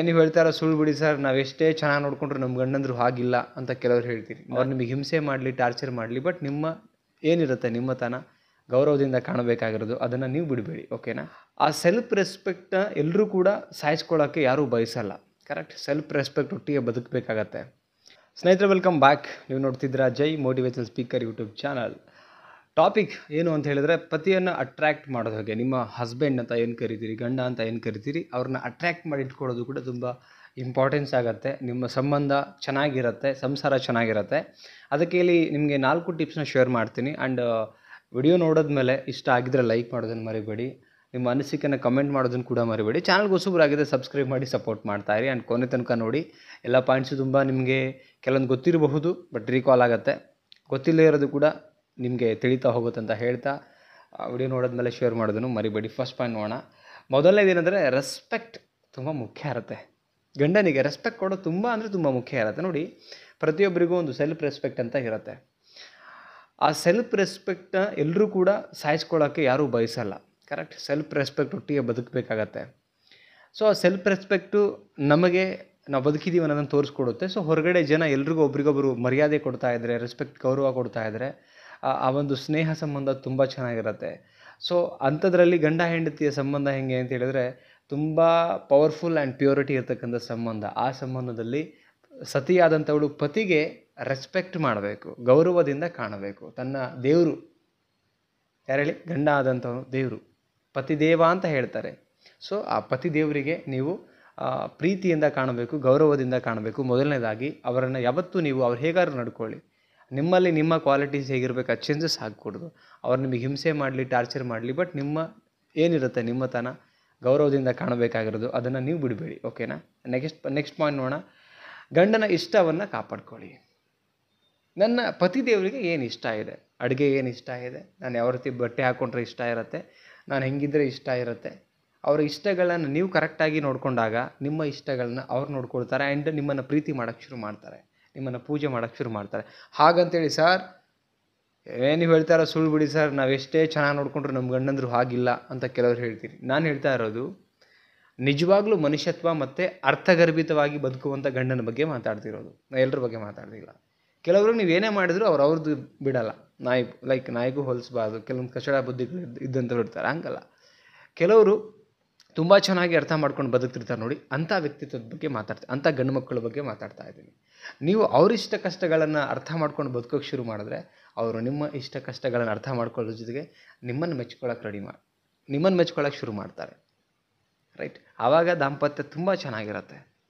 ನೀವು ಹೇಳ್ತಾ ಇರೋ ಸುಳ್ಳು ಬಿಡಿ ಸರ್, ನಾವು ಎಷ್ಟೇ ಚೆನ್ನಾಗಿ ನೋಡ್ಕೊಂಡ್ರು ನಮ್ಮ ಗಂಡಂದ್ರು ಹಾಗಿಲ್ಲ ಅಂತ ಕೆಲವ್ರು ಹೇಳ್ತೀರಿ. ಅವ್ರು ನಿಮಗೆ ಹಿಂಸೆ ಮಾಡಲಿ, ಟಾರ್ಚರ್ ಮಾಡಲಿ, ಬಟ್ ನಿಮ್ಮ ಏನಿರುತ್ತೆ ನಿಮ್ಮತನ ಗೌರವದಿಂದ ಕಾಣಬೇಕಾಗಿರೋದು ಅದನ್ನು ನೀವು ಬಿಡಬೇಡಿ. ಓಕೆನಾ? ಆ ಸೆಲ್ಫ್ ರೆಸ್ಪೆಕ್ಟ್ನ ಎಲ್ಲರೂ ಕೂಡ ಸಾಯಿಸ್ಕೊಳ್ಳೋಕ್ಕೆ ಯಾರೂ ಬಯಸಲ್ಲ. ಕರೆಕ್ಟ್? ಸೆಲ್ಫ್ ರೆಸ್ಪೆಕ್ಟ್ ಒಟ್ಟಿಗೆ ಬದುಕಬೇಕಾಗತ್ತೆ. ಸ್ನೇಹಿತರೆ, ವೆಲ್ಕಮ್ ಬ್ಯಾಕ್. ನೀವು ನೋಡ್ತಿದ್ದೀರಾ Jai motivational speaker YouTube channel. Topic ಏನು ಅಂತ ಹೇಳಿದ್ರೆ, ಪತಿಯನ್ನು ಅಟ್ರ್ಯಾಕ್ಟ್ ಮಾಡೋದು ಹೇಗೆ. ನಿಮ್ಮ ಹಸ್ಬೆಂಡ್ ಅಂತ ಏನು ಕರಿತೀರಿ, ಗಂಡ ಅಂತ ಏನು ಕರಿತೀರಿ, ಅವ್ರನ್ನ ಅಟ್ರ್ಯಾಕ್ಟ್ ಮಾಡಿ ಇಟ್ಕೊಳ್ಳೋದು ಕೂಡ ತುಂಬ ಇಂಪಾರ್ಟೆನ್ಸ್ ಆಗುತ್ತೆ. ನಿಮ್ಮ ಸಂಬಂಧ ಚೆನ್ನಾಗಿರುತ್ತೆ, ಸಂಸಾರ ಚೆನ್ನಾಗಿರುತ್ತೆ. ಅದಕ್ಕೆ ಇಲ್ಲಿ ನಿಮಗೆ 4 ಟಿಪ್ಸ್ನ ಶೇರ್ ಮಾಡ್ತೀನಿ. ಆ್ಯಂಡ್ ವಿಡಿಯೋ ನೋಡಿದ್ಮೇಲೆ ಇಷ್ಟ ಆಗಿದ್ರೆ ಲೈಕ್ ಮಾಡೋದನ್ನು ಮರಿಬೇಡಿ. ನಿಮ್ಮ ಅನಿಸಿಕೆನ ಕಮೆಂಟ್ ಮಾಡೋದನ್ನು ಕೂಡ ಮರಿಬೇಡಿ. ಚಾನಲ್ಗೆ ಹೊಸಬರಾಗಿದೆ ಸಬ್ಸ್ಕ್ರೈಬ್ ಮಾಡಿ ಸಪೋರ್ಟ್ ಮಾಡ್ತಾಯಿರಿ. ಆ್ಯಂಡ್ ಕೊನೆ ತನಕ ನೋಡಿ. ಎಲ್ಲ ಪಾಯಿಂಟ್ಸು ತುಂಬ ನಿಮಗೆ ಕೆಲವೊಂದು ಗೊತ್ತಿರಬಹುದು, ಬಟ್ ರೀಕಾಲ್ ಆಗುತ್ತೆ. ಗೊತ್ತಿಲ್ಲದೇ ಇರೋದು ಕೂಡ ನಿಮಗೆ ತಿಳಿತಾ ಹೋಗುತ್ತೆ ಅಂತ ಹೇಳ್ತಾ ವಿಡಿಯೋ ನೋಡಿದ್ಮೇಲೆ ಶೇರ್ ಮಾಡೋದನ್ನು ಮರಿಬೇಡಿ. ಫಸ್ಟ್ ಪಾಯಿಂಟ್ ನೋಡೋಣ. ಮೊದಲನೇದೇನೆಂದರೆ, ರೆಸ್ಪೆಕ್ಟ್ ತುಂಬ ಮುಖ್ಯ ಇರುತ್ತೆ. ಗಂಡನಿಗೆ ರೆಸ್ಪೆಕ್ಟ್ ಕೊಡೋದು ತುಂಬ ಮುಖ್ಯ ಇರುತ್ತೆ. ನೋಡಿ, ಪ್ರತಿಯೊಬ್ಬರಿಗೂ ಒಂದು ಸೆಲ್ಫ್ ರೆಸ್ಪೆಕ್ಟ್ ಅಂತ ಇರುತ್ತೆ. ಆ ಸೆಲ್ಫ್ ರೆಸ್ಪೆಕ್ಟ್ನ ಎಲ್ಲರೂ ಕೂಡ ಸಾಯಿಸ್ಕೊಳ್ಳೋಕ್ಕೆ ಯಾರೂ ಬಯಸಲ್ಲ. ಕರೆಕ್ಟ್? ಸೆಲ್ಫ್ ರೆಸ್ಪೆಕ್ಟ್ ಒಟ್ಟಿಗೆ ಬದುಕಬೇಕಾಗತ್ತೆ. ಸೊ ಆ ಸೆಲ್ಫ್ ರೆಸ್ಪೆಕ್ಟು ನಮಗೆ ನಾವು ಬದುಕಿದ್ದೀವಿ ಅನ್ನೋದನ್ನು ತೋರಿಸ್ಕೊಡುತ್ತೆ. ಸೊ ಹೊರಗಡೆ ಜನ ಎಲ್ರಿಗೂ ಒಬ್ರಿಗೊಬ್ಬರು ಮರ್ಯಾದೆ ಕೊಡ್ತಾ ಇದ್ದರೆ, ರೆಸ್ಪೆಕ್ಟ್ ಗೌರವ ಕೊಡ್ತಾ ಇದ್ದರೆ, ಆ ಒಂದು ಸ್ನೇಹ ಸಂಬಂಧ ತುಂಬ ಚೆನ್ನಾಗಿರುತ್ತೆ. ಸೊ ಅಂಥದ್ರಲ್ಲಿ ಗಂಡ ಹೆಂಡತಿಯ ಸಂಬಂಧ ಹೆಂಗೆ ಅಂತ ಹೇಳಿದ್ರೆ, ತುಂಬ ಪವರ್ಫುಲ್ ಆ್ಯಂಡ್ ಪ್ಯೂರಿಟಿ ಇರ್ತಕ್ಕಂಥ ಸಂಬಂಧ. ಆ ಸಂಬಂಧದಲ್ಲಿ ಸತಿಯಾದಂಥವಳು ಪತಿಗೆ ರೆಸ್ಪೆಕ್ಟ್ ಮಾಡಬೇಕು, ಗೌರವದಿಂದ ಕಾಣಬೇಕು. ತನ್ನ ದೇವರು ಯಾರು ಹೇಳಿ? ಗಂಡ ಆದಂಥವನು ದೇವರು, ಪತಿದೇವ ಅಂತ ಹೇಳ್ತಾರೆ. ಸೊ ಆ ಪತಿ ದೇವರಿಗೆ ನೀವು ಪ್ರೀತಿಯಿಂದ ಕಾಣಬೇಕು, ಗೌರವದಿಂದ ಕಾಣಬೇಕು. ಮೊದಲನೇದಾಗಿ ಅವರನ್ನು ಯಾವತ್ತೂ ನೀವು ಅವ್ರು ಹೇಗಾದ್ರು ನಡ್ಕೊಳ್ಳಿ, ನಿಮ್ಮಲ್ಲಿ ನಿಮ್ಮ ಕ್ವಾಲಿಟೀಸ್ ಹೇಗಿರಬೇಕು, ಆ ಚೇಂಜಸ್ ಆಗಕೂಡ್ದು. ಅವ್ರು ನಿಮಗೆ ಹಿಂಸೆ ಮಾಡಲಿ, ಟಾರ್ಚರ್ ಮಾಡಲಿ, ಬಟ್ ನಿಮ್ಮ ಏನಿರುತ್ತೆ ನಿಮ್ಮತನ ಗೌರವದಿಂದ ಕಾಣಬೇಕಾಗಿರೋದು ಅದನ್ನು ನೀವು ಬಿಡಬೇಡಿ. ಓಕೆನಾ? ನೆಕ್ಸ್ಟ್ ಪಾಯಿಂಟ್ ನೋಡೋಣ. ಗಂಡನ ಇಷ್ಟವನ್ನು ಕಾಪಾಡ್ಕೊಳ್ಳಿ. ನನ್ನ ಪತಿ ದೇವರಿಗೆ ಏನು ಇಷ್ಟ ಇದೆ, ಅಡುಗೆ ಏನು ಇಷ್ಟ ಇದೆ, ನಾನು ಯಾವ ರೀತಿ ಬಟ್ಟೆ ಹಾಕ್ಕೊಂಡ್ರೆ ಇಷ್ಟ ಇರುತ್ತೆ, ನಾನು ಹೆಂಗಿದ್ರೆ ಇಷ್ಟ ಇರುತ್ತೆ, ಅವರ ಇಷ್ಟಗಳನ್ನು ನೀವು ಕರೆಕ್ಟಾಗಿ ನೋಡಿಕೊಂಡಾಗ ನಿಮ್ಮ ಇಷ್ಟಗಳನ್ನ ಅವ್ರು ನೋಡ್ಕೊಳ್ತಾರೆ. ಆ್ಯಂಡ್ ನಿಮ್ಮನ್ನು ಪ್ರೀತಿ ಮಾಡೋಕ್ಕೆ ಶುರು ಮಾಡ್ತಾರೆ, ನಿಮ್ಮನ್ನು ಪೂಜೆ ಮಾಡೋಕ್ಕೆ ಶುರು ಮಾಡ್ತಾರೆ. ಹಾಗಂತೇಳಿ ಸರ್ ನೀವು ಹೇಳ್ತಾ ಇರೋ ಸುಳ್ಳು ಬಿಡಿ ಸರ್, ನಾವು ಎಷ್ಟೇ ಚೆನ್ನಾಗಿ ನೋಡ್ಕೊಂಡ್ರು ನಮ್ಮ ಗಂಡಂದ್ರು ಹಾಗಿಲ್ಲ ಅಂತ ಕೆಲವ್ರು ಹೇಳ್ತೀರಿ. ನಾನು ಹೇಳ್ತಾ ಇರೋದು ನಿಜವಾಗ್ಲೂ ಮನುಷ್ಯತ್ವ ಮತ್ತು ಅರ್ಥಗರ್ಭಿತವಾಗಿ ಬದುಕುವಂಥ ಗಂಡನ ಬಗ್ಗೆ ಮಾತಾಡ್ತಿರೋದು. ನಾನು ಎಲ್ಲರ ಬಗ್ಗೆ ಮಾತಾಡ್ತಿಲ್ಲ. ಕೆಲವರು ನೀವೇನೇ ಮಾಡಿದ್ರು ಅವ್ರದ್ದು ಬಿಡಲ್ಲ. ನಾಯಿಗೂ ಹೋಲಿಸ್ಬಾರ್ದು. ಕೆಲವೊಂದು ಕಚಡ ಬುದ್ಧಿಗಳು ಇದ್ದಂಥವ್ರು ಇರ್ತಾರೆ, ಹಂಗಲ್ಲ. ಕೆಲವರು ತುಂಬ ಚೆನ್ನಾಗಿ ಅರ್ಥ ಮಾಡ್ಕೊಂಡು ಬದುಕ್ತಿರ್ತಾರೆ ನೋಡಿ, ಅಂಥ ವ್ಯಕ್ತಿತ್ವದ ಬಗ್ಗೆ ಮಾತಾಡ್ತಾರೆ, ಅಂಥ ಗಂಡು ಮಕ್ಕಳ ಬಗ್ಗೆ ಮಾತಾಡ್ತಾ ಇದ್ದೀನಿ. ನೀವು ಅವರಿಷ್ಟ ಕಷ್ಟಗಳನ್ನು ಅರ್ಥ ಮಾಡ್ಕೊಂಡು ಬದುಕೋಕ್ಕೆ ಶುರು ಮಾಡಿದ್ರೆ, ಅವರು ನಿಮ್ಮ ಇಷ್ಟ ಕಷ್ಟಗಳನ್ನು ಅರ್ಥ ಮಾಡ್ಕೊಳ್ಳೋ ಜೊತೆಗೆ ನಿಮ್ಮನ್ನು ಮೆಚ್ಕೊಳ್ಳೋಕೆ ಶುರು ಮಾಡ್ತಾರೆ. ರೈಟ್? ಆವಾಗ ದಾಂಪತ್ಯ ತುಂಬ ಚೆನ್ನಾಗಿರುತ್ತೆ.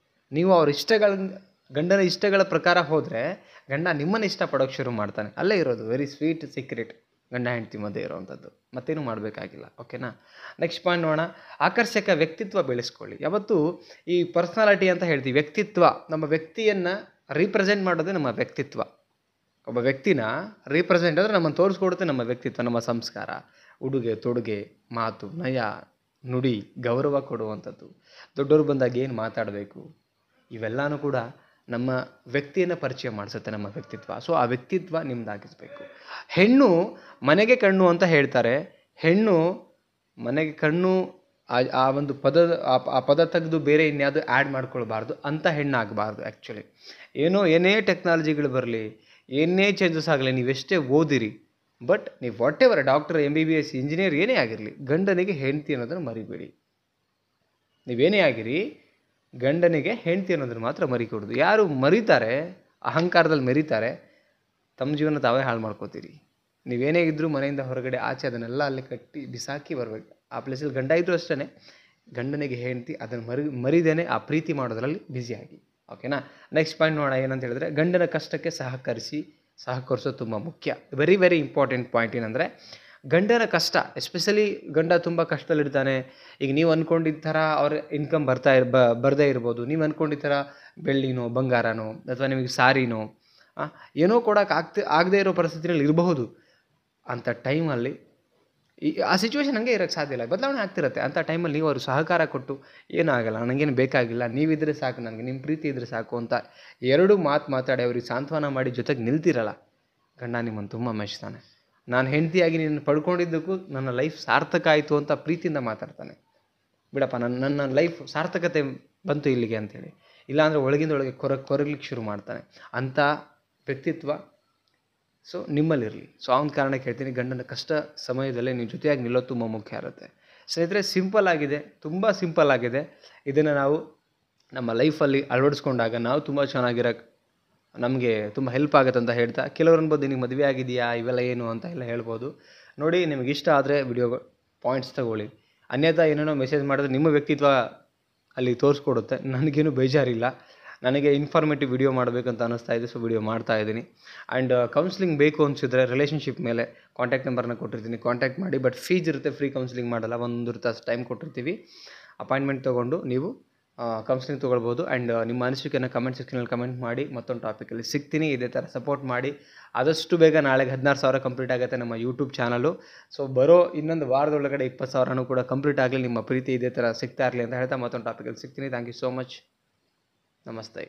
ನೀವು ಅವ್ರ ಗಂಡನ ಇಷ್ಟಗಳ ಪ್ರಕಾರ ಹೋದರೆ ಗಂಡ ನಿಮ್ಮನ್ನು ಇಷ್ಟಪಡೋಕ್ಕೆ ಶುರು ಮಾಡ್ತಾನೆ. ಅಲ್ಲೇ ಇರೋದು ವೆರಿ ಸ್ವೀಟ್ ಸೀಕ್ರೆಟ್ ಗಂಡ ಹೆಂಡತಿ ಮಧ್ಯೆ ಇರೋವಂಥದ್ದು. ಮತ್ತೇನು ಮಾಡಬೇಕಾಗಿಲ್ಲ. ಓಕೆನಾ? ನೆಕ್ಸ್ಟ್ ಪಾಯಿಂಟ್ ನೋಡೋಣ. ಆಕರ್ಷಕ ವ್ಯಕ್ತಿತ್ವ ಬೆಳೆಸ್ಕೊಳ್ಳಿ. ಯಾವತ್ತೂ ಈ ಪರ್ಸ್ನಾಲಿಟಿ ಅಂತ ಹೇಳ್ತೀವಿ, ವ್ಯಕ್ತಿತ್ವ, ನಮ್ಮ ವ್ಯಕ್ತಿಯನ್ನು ರೀಪ್ರೆಸೆಂಟ್ ಮಾಡೋದೇ ನಮ್ಮ ವ್ಯಕ್ತಿತ್ವ. ಒಬ್ಬ ವ್ಯಕ್ತಿನ ರೀಪ್ರೆಸೆಂಟ್ ಅಂದರೆ ನಮ್ಮನ್ನು ತೋರಿಸ್ಕೊಡುತ್ತೆ ನಮ್ಮ ವ್ಯಕ್ತಿತ್ವ, ನಮ್ಮ ಸಂಸ್ಕಾರ, ಉಡುಗೆ ತೊಡುಗೆ, ಮಾತು, ನಯ, ನುಡಿ, ಗೌರವ ಕೊಡುವಂಥದ್ದು, ದೊಡ್ಡವರು ಬಂದಾಗ ಏನು ಮಾತಾಡಬೇಕು, ಇವೆಲ್ಲನೂ ಕೂಡ ನಮ್ಮ ವ್ಯಕ್ತಿಯನ್ನು ಪರಿಚಯ ಮಾಡಿಸುತ್ತೆ ನಮ್ಮ ವ್ಯಕ್ತಿತ್ವ. ಸೊ ಆ ವ್ಯಕ್ತಿತ್ವ ನಿಮ್ಮದಾಗಿಸಬೇಕು. ಹೆಣ್ಣು ಮನೆಗೆ ಕಣ್ಣು ಅಂತ ಹೇಳ್ತಾರೆ. ಹೆಣ್ಣು ಮನೆಗೆ ಕಣ್ಣು ಆ ಒಂದು ಪದ ತೆಗೆದು ಬೇರೆ ಇನ್ಯಾವುದು ಆ್ಯಡ್ ಮಾಡ್ಕೊಳ್ಬಾರ್ದು. ಅಂಥ ಹೆಣ್ಣಾಗಬಾರ್ದು. ಆ್ಯಕ್ಚುಲಿ ಏನೇ ಟೆಕ್ನಾಲಜಿಗಳು ಬರಲಿ, ಏನೇ ಚೇಂಜಸ್ ಆಗಲಿ, ನೀವೆಷ್ಟೇ ಓದಿರಿ, ಬಟ್ ನೀವು what ever doctor, MBBS, engineer ಏನೇ ಆಗಿರಲಿ, ಗಂಡನಿಗೆ ಹೆಂಡತಿ ಅನ್ನೋದನ್ನು ಮರಿಬೇಡಿ. ನೀವೇನೇ ಆಗಿರಿ, ಗಂಡನಿಗೆ ಹೆಂಡತಿ ಅನ್ನೋದನ್ನು ಮಾತ್ರ ಮರಿಕೊಡೋದು. ಯಾರು ಮರಿತಾರೆ, ಅಹಂಕಾರದಲ್ಲಿ ಮೆರಿತಾರೆ, ತಮ್ಮ ಜೀವನ ತಾವೇ ಹಾಳು ಮಾಡ್ಕೋತೀರಿ. ನೀವೇನೇ ಇದ್ದರೂ ಮನೆಯಿಂದ ಹೊರಗಡೆ ಆಚೆ ಅದನ್ನೆಲ್ಲ ಅಲ್ಲಿ ಕಟ್ಟಿ ಬಿಸಾಕಿ ಬರಬೇಕು. ಆ ಪ್ಲೇಸಲ್ಲಿ ಗಂಡ ಇದ್ದರೂ ಅಷ್ಟೇ, ಗಂಡನಿಗೆ ಹೆಂಡತಿ ಅದನ್ನು ಮರಿದೇನೆ ಆ ಪ್ರೀತಿ ಮಾಡೋದ್ರಲ್ಲಿ ಬ್ಯುಸಿಯಾಗಿ. ಓಕೆನಾ? ನೆಕ್ಸ್ಟ್ ಪಾಯಿಂಟ್ ನೋಡೋಣ. ಏನಂತ ಹೇಳಿದ್ರೆ, ಗಂಡನ ಕಷ್ಟಕ್ಕೆ ಸಹಕರಿಸೋದು ತುಂಬ ಮುಖ್ಯ. Very very important point. ಏನಂದರೆ, ಗಂಡನ ಕಷ್ಟ, ಎಸ್ಪೆಷಲಿ ಗಂಡ ತುಂಬ ಕಷ್ಟದಲ್ಲಿರ್ತಾನೆ. ಈಗ ನೀವು ಅಂದ್ಕೊಂಡಿದ್ದ ಥರ ಅವ್ರ ಇನ್ಕಮ್ ಬರದೇ ಇರ್ಬೋದು. ನೀವು ಅಂದ್ಕೊಂಡಿದ್ದ ಥರ ಬೆಳ್ಳಿನೋ ಬಂಗಾರನೋ ಅಥವಾ ನಿಮಗೆ ಸಾರಿನೋ ಏನೋ ಕೊಡೋಕೆ ಆಗದೇ ಇರೋ ಪರಿಸ್ಥಿತಿಯಲ್ಲಿ ಇರಬಹುದು. ಅಂಥ ಟೈಮಲ್ಲಿ ಆ ಸಿಚುವೇಶನ್ ಹಂಗೆ ಇರೋಕ್ಕೆ ಸಾಧ್ಯ ಇಲ್ಲ, ಬದಲಾವಣೆ ಆಗ್ತಿರುತ್ತೆ. ಅಂಥ ಟೈಮಲ್ಲಿ ನೀವು ಅವರು ಸಹಕಾರ ಕೊಟ್ಟು, ಏನಾಗಲ್ಲ, ನನಗೇನು ಬೇಕಾಗಿಲ್ಲ, ನೀವಿದ್ರೆ ಸಾಕು, ನನಗೆ ನಿಮ್ಮ ಪ್ರೀತಿ ಇದ್ದರೆ ಸಾಕು ಅಂತ ಎರಡು ಮಾತಾಡಿ ಅವ್ರಿಗೆ ಸಾಂತ್ವನ ಮಾಡಿ ಜೊತೆಗೆ ನಿಲ್ತಿರಲ್ಲ, ಗಂಡ ನಿಮ್ಮನ್ನು ತುಂಬ ಮೆಚ್ತಾನೆ. ನಾನು ಹೆಂಡತಿಯಾಗಿ ನಿನ್ನ ಪಡ್ಕೊಂಡಿದ್ದಕ್ಕೂ ನನ್ನ ಲೈಫ್ ಸಾರ್ಥಕ ಆಯಿತು ಅಂತ ಪ್ರೀತಿಯಿಂದ ಮಾತಾಡ್ತಾನೆ. ಬಿಡಪ್ಪ, ನನ್ನ ಲೈಫ್ ಸಾರ್ಥಕತೆ ಬಂತು ಇಲ್ಲಿಗೆ ಅಂತೇಳಿ. ಇಲ್ಲಾಂದರೆ ಒಳಗಿಂದ ಒಳಗೆ ಕೊರಗ್ಲಿಕ್ಕೆ ಶುರು ಮಾಡ್ತಾನೆ. ಅಂಥ ವ್ಯಕ್ತಿತ್ವ ಸೊ ನಿಮ್ಮಲ್ಲಿರಲಿ. ಸೊ ಅವನ ಕಾರಣಕ್ಕೆ ಹೇಳ್ತೀನಿ, ಗಂಡನ ಕಷ್ಟ ಸಮಯದಲ್ಲೇ ನೀವು ಜೊತೆಯಾಗಿ ನಿಲ್ಲೋದು ತುಂಬ ಮುಖ್ಯ ಇರುತ್ತೆ. ಸ್ನೇಹಿತರೆ, ಸಿಂಪಲ್ ಆಗಿದೆ, ತುಂಬ ಸಿಂಪಲ್ ಆಗಿದೆ. ಇದನ್ನು ನಾವು ನಮ್ಮ ಲೈಫಲ್ಲಿ ಅಳವಡಿಸ್ಕೊಂಡಾಗ ನಾವು ತುಂಬ ಚೆನ್ನಾಗಿರೋಕ್ಕೆ ನಮಗೆ ತುಂಬ ಹೆಲ್ಪ್ ಆಗುತ್ತೆ ಅಂತ ಹೇಳ್ತಾ, ಕೆಲವ್ರು ಅನ್ಬೋದು ನಿನಗೆ ಮದುವೆ ಆಗಿದೆಯಾ ಇವೆಲ್ಲ ಏನು ಅಂತ ಎಲ್ಲ ಹೇಳ್ಬೋದು. ನೋಡಿ, ನಿಮಗೆ ಇಷ್ಟ ಆದರೆ ವಿಡಿಯೋ ಪಾಯಿಂಟ್ಸ್ ತಗೊಳ್ಳಿ. ಅನ್ಯಥಾ ಏನೇನೋ ಮೆಸೇಜ್ ಮಾಡಿದ್ರೆ ನಿಮ್ಮ ವ್ಯಕ್ತಿತ್ವ ಅಲ್ಲಿ ತೋರಿಸ್ಕೊಡುತ್ತೆ. ನನಗೇನು ಬೇಜಾರಿಲ್ಲ, ನನಗೆ ಇನ್ಫಾರ್ಮೇಟಿವ್ ವಿಡಿಯೋ ಮಾಡಬೇಕಂತ ಅನ್ನಿಸ್ತಾ ಇದೆ, ಸೊ ವಿಡಿಯೋ ಮಾಡ್ತಾ ಇದ್ದೀನಿ. ಆ್ಯಂಡ್ ಕೌನ್ಸಿಲಿಂಗ್ ಬೇಕು ಅನಿಸಿದ್ರೆ ರಿಲೇಷನ್ಶಿಪ್ ಮೇಲೆ ಕಾಂಟ್ಯಾಕ್ಟ್ ನಂಬರ್ನ ಕೊಟ್ಟಿರ್ತೀನಿ, ಕಾಂಟ್ಯಾಕ್ಟ್ ಮಾಡಿ. ಬಟ್ ಫೀಸ್ ಇರುತ್ತೆ, ಫ್ರೀ ಕೌನ್ಸಿಲಿಂಗ್ ಮಾಡಲ್ಲ, 1 ತಾಸು ಟೈಮ್ ಕೊಟ್ಟಿರ್ತೀವಿ. ಅಪಾಯಿಂಟ್ಮೆಂಟ್ ತೊಗೊಂಡು ನೀವು ಕೌನ್ಸಿಲಿಂಗ್ ತೊಗೊಳ್ಬೋದು. ಆ್ಯಂಡ್ ನಿಮ್ಮ ಅನಿಸಿಕೆಯನ್ನು ಕಮೆಂಟ್ ಸೆಕ್ಷನಲ್ಲಿ ಕಮೆಂಟ್ ಮಾಡಿ. ಮತ್ತೊಂದು ಟಾಪಿಕಲ್ಲಿ ಸಿಗ್ತೀನಿ. ಇದೇ ಥರ ಸಪೋರ್ಟ್ ಮಾಡಿ. ಆದಷ್ಟು ಬೇಗ ನಾಳೆಗೆ 16,000 ಕಂಪ್ಲೀಟ್ ಆಗುತ್ತೆ ನಮ್ಮ ಯೂಟ್ಯೂಬ್ ಚಾನಲು. ಸೊ ಬರೋ ಇನ್ನೊಂದು ವಾರದೊಳಗಡೆ 20,000 ಕೂಡ ಕಂಪ್ಲೀಟ್ ಆಗಲಿ. ನಿಮ್ಮ ಪ್ರೀತಿ ಇದೇ ಥರ ಸಿಗ್ತಾ ಇರಲಿ ಅಂತ ಹೇಳ್ತಾ ಮತ್ತೊಂದು ಟಾಪಿಕಲ್ಲಿ ಸಿಗ್ತೀನಿ. Thank you so much. ನಮಸ್ತೆ.